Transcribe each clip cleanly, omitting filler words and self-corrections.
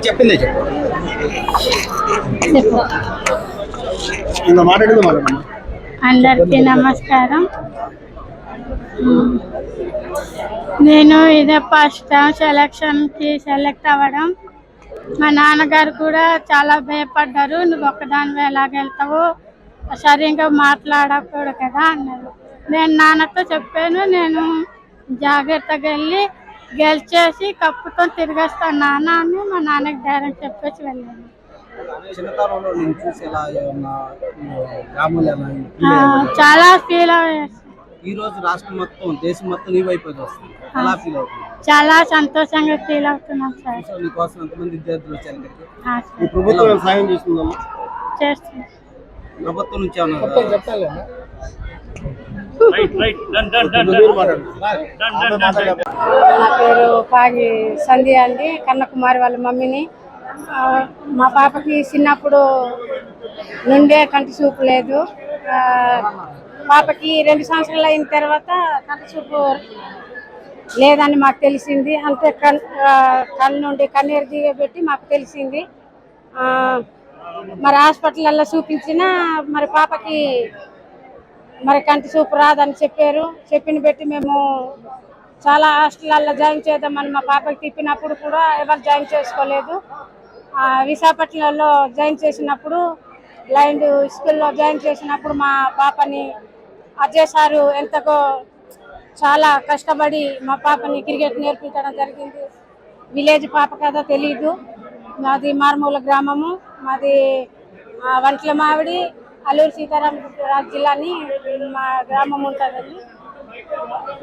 చెప్పింది అందరికీ నమస్కారం. నేను ఇదే ఫస్ట్ టైం సెలక్షన్కి సెలెక్ట్ అవ్వడం. మా నాన్నగారు కూడా చాలా భయపడ్డారు, నువ్వు ఒక్కదానివే ఎలాగెళ్తావు, సరిగ్గా మాట్లాడకూడదు కదా అన్నారు. నేను నాన్నతో చెప్పాను, నేను జాగ్రత్తగా వెళ్ళి గెలిచేసి కప్పుతో తిరిగేస్తాను నాన్న అని మా నాన్నకి ధైర్యం చెప్పేసి వెళ్ళాను. చాలా ఫీల్ అయ్యాను. ఈ రోజు రాష్ట్రం మొత్తం దేశం మొత్తం నీ వైపు వస్తుంది, ఎలా ఫీల్ అవుతుంది? చాలా సంతోషంగా ఫీల్ అవుతున్నాం సార్. నీకోసం ఎంతమంది విద్యార్థులు వచ్చారు ఇక్కడికి? సార్ ప్రభుత్వం సాయం చేస్తుందమ్మా? చేస్తున్నాం. ప్రభుత్వం నుంచి నా పేరు పాగి సంధ్య అండి, కన్నకుమారి వాళ్ళ మమ్మీని. మా పాపకి చిన్నప్పుడు నుండే కంటి చూపు లేదు. పాపకి 2 సంవత్సరాలు అయిన తర్వాత కంటి చూపు లేదని మాకు తెలిసింది. అంటే కళ్ళు నుండి కన్నీరు దిగబెట్టి మాకు తెలిసింది. మరి హాస్పిటల్లో చూపించినా మరి పాపకి మరి కంటి చూపు రాదని చెప్పారు. చెప్పిన బట్టి మేము చాలా హాస్టల్లో జాయిన్ చేద్దామని మా పాపకి తిప్పినప్పుడు కూడా ఎవరు జాయిన్ చేసుకోలేదు. విశాఖపట్నంలో జాయిన్ చేసినప్పుడు బ్లైండ్ స్కూల్లో జాయిన్ చేసినప్పుడు మా పాపని అజయ్ సారు ఎంతగో చాలా కష్టపడి మా పాపని క్రికెట్ నేర్పించడం జరిగింది. విలేజ్ పాప కదా తెలీదు. మాది మారుమూల గ్రామము, మాది వంట్ల మావిడి, అల్లూరు సీతారామరాజు జిల్లాని మా గ్రామం ఉంటుందండి.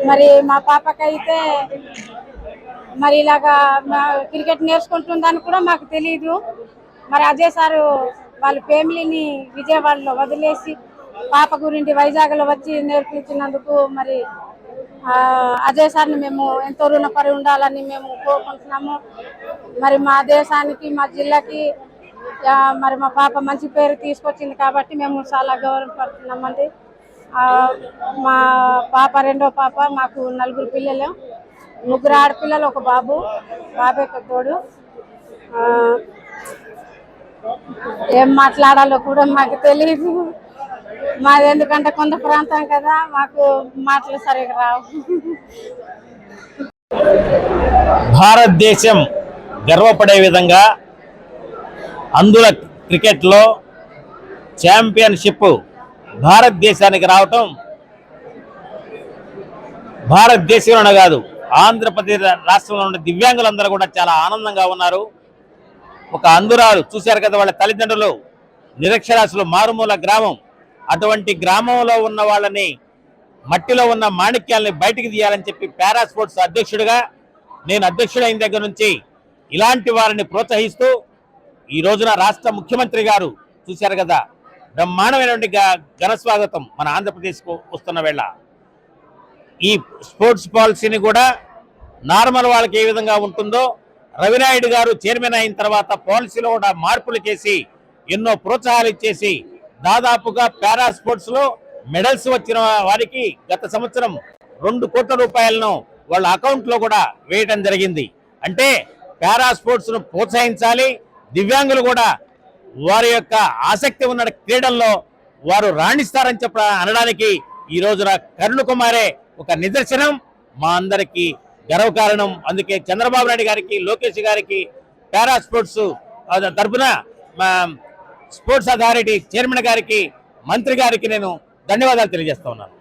మరి మా పాపకైతే మరి ఇలాగా క్రికెట్ నేర్చుకుంటుందని కూడా మాకు తెలీదు. మరి అజయ్ సారు వాళ్ళ ఫ్యామిలీని విజయవాడలో వదిలేసి పాప గురించి వైజాగ్లో వచ్చి నేర్పించినందుకు మరి అజయ్ సార్ని మేము ఎంతో రుణపడి ఉండాలని మేము కోరుకుంటున్నాము. మరి మా దేశానికి మా జిల్లాకి మరి మా పాప మంచి పేరు తీసుకొచ్చింది కాబట్టి మేము చాలా గౌరవపడుతున్నామండి. మా పాప రెండో పాప, మాకు 4 పిల్లలు, 3 ఆడపిల్లలు, 1 బాబు. బాబే పెద్దోడు. ఏం మాట్లాడాలో కూడా మాకు తెలియదు. మాది ఎందుకంటే కొంత ప్రాంతం కదా, మాకు మాటలు సరిగా రావు. భారతదేశం గర్వపడే విధంగా అందుల క్రికెట్లో ఛాంపియన్షిప్ భారతదేశానికి రావటం భారతదేశంలోనే కాదు, ఆంధ్రప్రదేశ్ రాష్ట్రంలో ఉన్న దివ్యాంగులందరూ కూడా చాలా ఆనందంగా ఉన్నారు. ఒక అందురాలు చూశారు కదా, వాళ్ళ తల్లిదండ్రులు నిరక్షరాస్యులు, మారుమూల గ్రామం. అటువంటి గ్రామంలో ఉన్న వాళ్ళని, మట్టిలో ఉన్న మాణిక్యాలని బయటికి తీయాలని చెప్పి పారా స్పోర్ట్స్ అధ్యక్షుడిగా నేను అధ్యక్షుడైన దగ్గర నుంచి ఇలాంటి వారిని ప్రోత్సహిస్తూ ఈ రోజున రాష్ట్ర ముఖ్యమంత్రి గారు చూశారు కదా, బ్రహ్మాండమైనటువంటి ఘన స్వాగతం మన ఆంధ్రప్రదేశ్కు వస్తున్న వేళ. ఈ స్పోర్ట్స్ పాలసీని కూడా నార్మల్ వాళ్ళకి ఏ విధంగా ఉంటుందో రవినాయుడు గారు చైర్మన్ అయిన తర్వాత పాలసీలో కూడా మార్పులు చేసి ఎన్నో ప్రోత్సాహాలు ఇచ్చేసి దాదాపుగా పారా స్పోర్ట్స్ లో మెడల్స్ వచ్చిన వారికి గత సంవత్సరం 2 కోట్ల రూపాయలను వాళ్ళ అకౌంట్ లో కూడా వేయడం జరిగింది. అంటే పారా స్పోర్ట్స్ ను ప్రోత్సహించాలి. దివ్యాంగులు కూడా వారి యొక్క ఆసక్తి ఉన్న క్రీడల్లో వారు రాణిస్తారని అనడానికి ఈ రోజున కరుణ కుమారే ఒక నిదర్శనం, మా అందరికీ గర్వకారణం. అందుకే చంద్రబాబు నాయుడు గారికి, లోకేష్ గారికి, పారా స్పోర్ట్స్ తరఫున స్పోర్ట్స్ అథారిటీ చైర్మన్ గారికి, మంత్రి గారికి నేను ధన్యవాదాలు తెలియజేస్తా ఉన్నాను.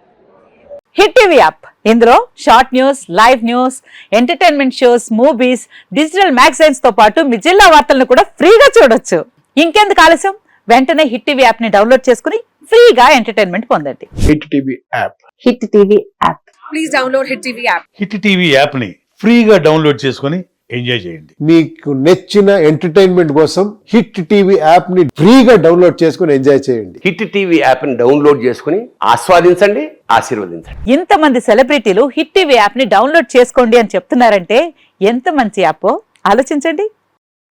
హిట్ టీవీ యాప్, ఇందులో short news, live news, entertainment shows, movies, digital magazines తో పాటు మీ జిల్లా వార్తలను కూడా ఫ్రీగా చూడొచ్చు. ఇంకెందుకు ఆలస్యం, వెంటనే హిట్ టీవీ యాప్ ని డౌన్లోడ్ చేసుకుని ఫ్రీగా ఎంటర్టైన్మెంట్ పొందండి. Hit TV app. Hit TV app. Please download hit TV app. Hit TV app ని ఫ్రీగా డౌన్లోడ్ చేసుకుని ఎంజాయ్ చేయండి. మీకు నచ్చిన ఎంటర్టైన్మెంట్ కోసం హిట్ టీవీ యాప్ ని ఫ్రీగా డౌన్లోడ్ చేసుకుని ఎంజాయ్ చేయండి. హిట్ టీవీ యాప్ ని డౌన్లోడ్ చేసుకుని ఆస్వాదించండి, ఆశీర్వదించండి. ఇంతమంది సెలబ్రిటీలు హిట్ టీవీ యాప్ ని డౌన్లోడ్ చేసుకోండి అని చెప్తున్నారంటే ఎంత మంచి యాప్ ఆలోచించండి.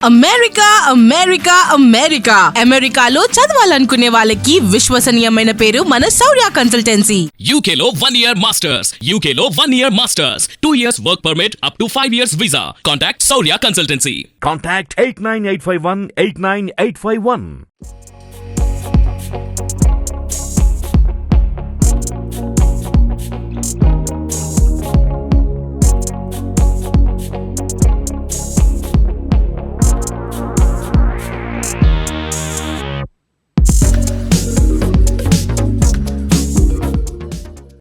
అమెరికా అమెరికా అమెరికా అమెరికాలో చదవాలనుకునే వాళ్ళకి విశ్వసనీయమైన పేరు మన శౌర్య కన్సల్టెన్సీ. UK లో 1 year masters, UK లో 1 year masters, 2 years work permit up to 5 years visa. Contact Saurya Consultancy. Contact 89851 89851.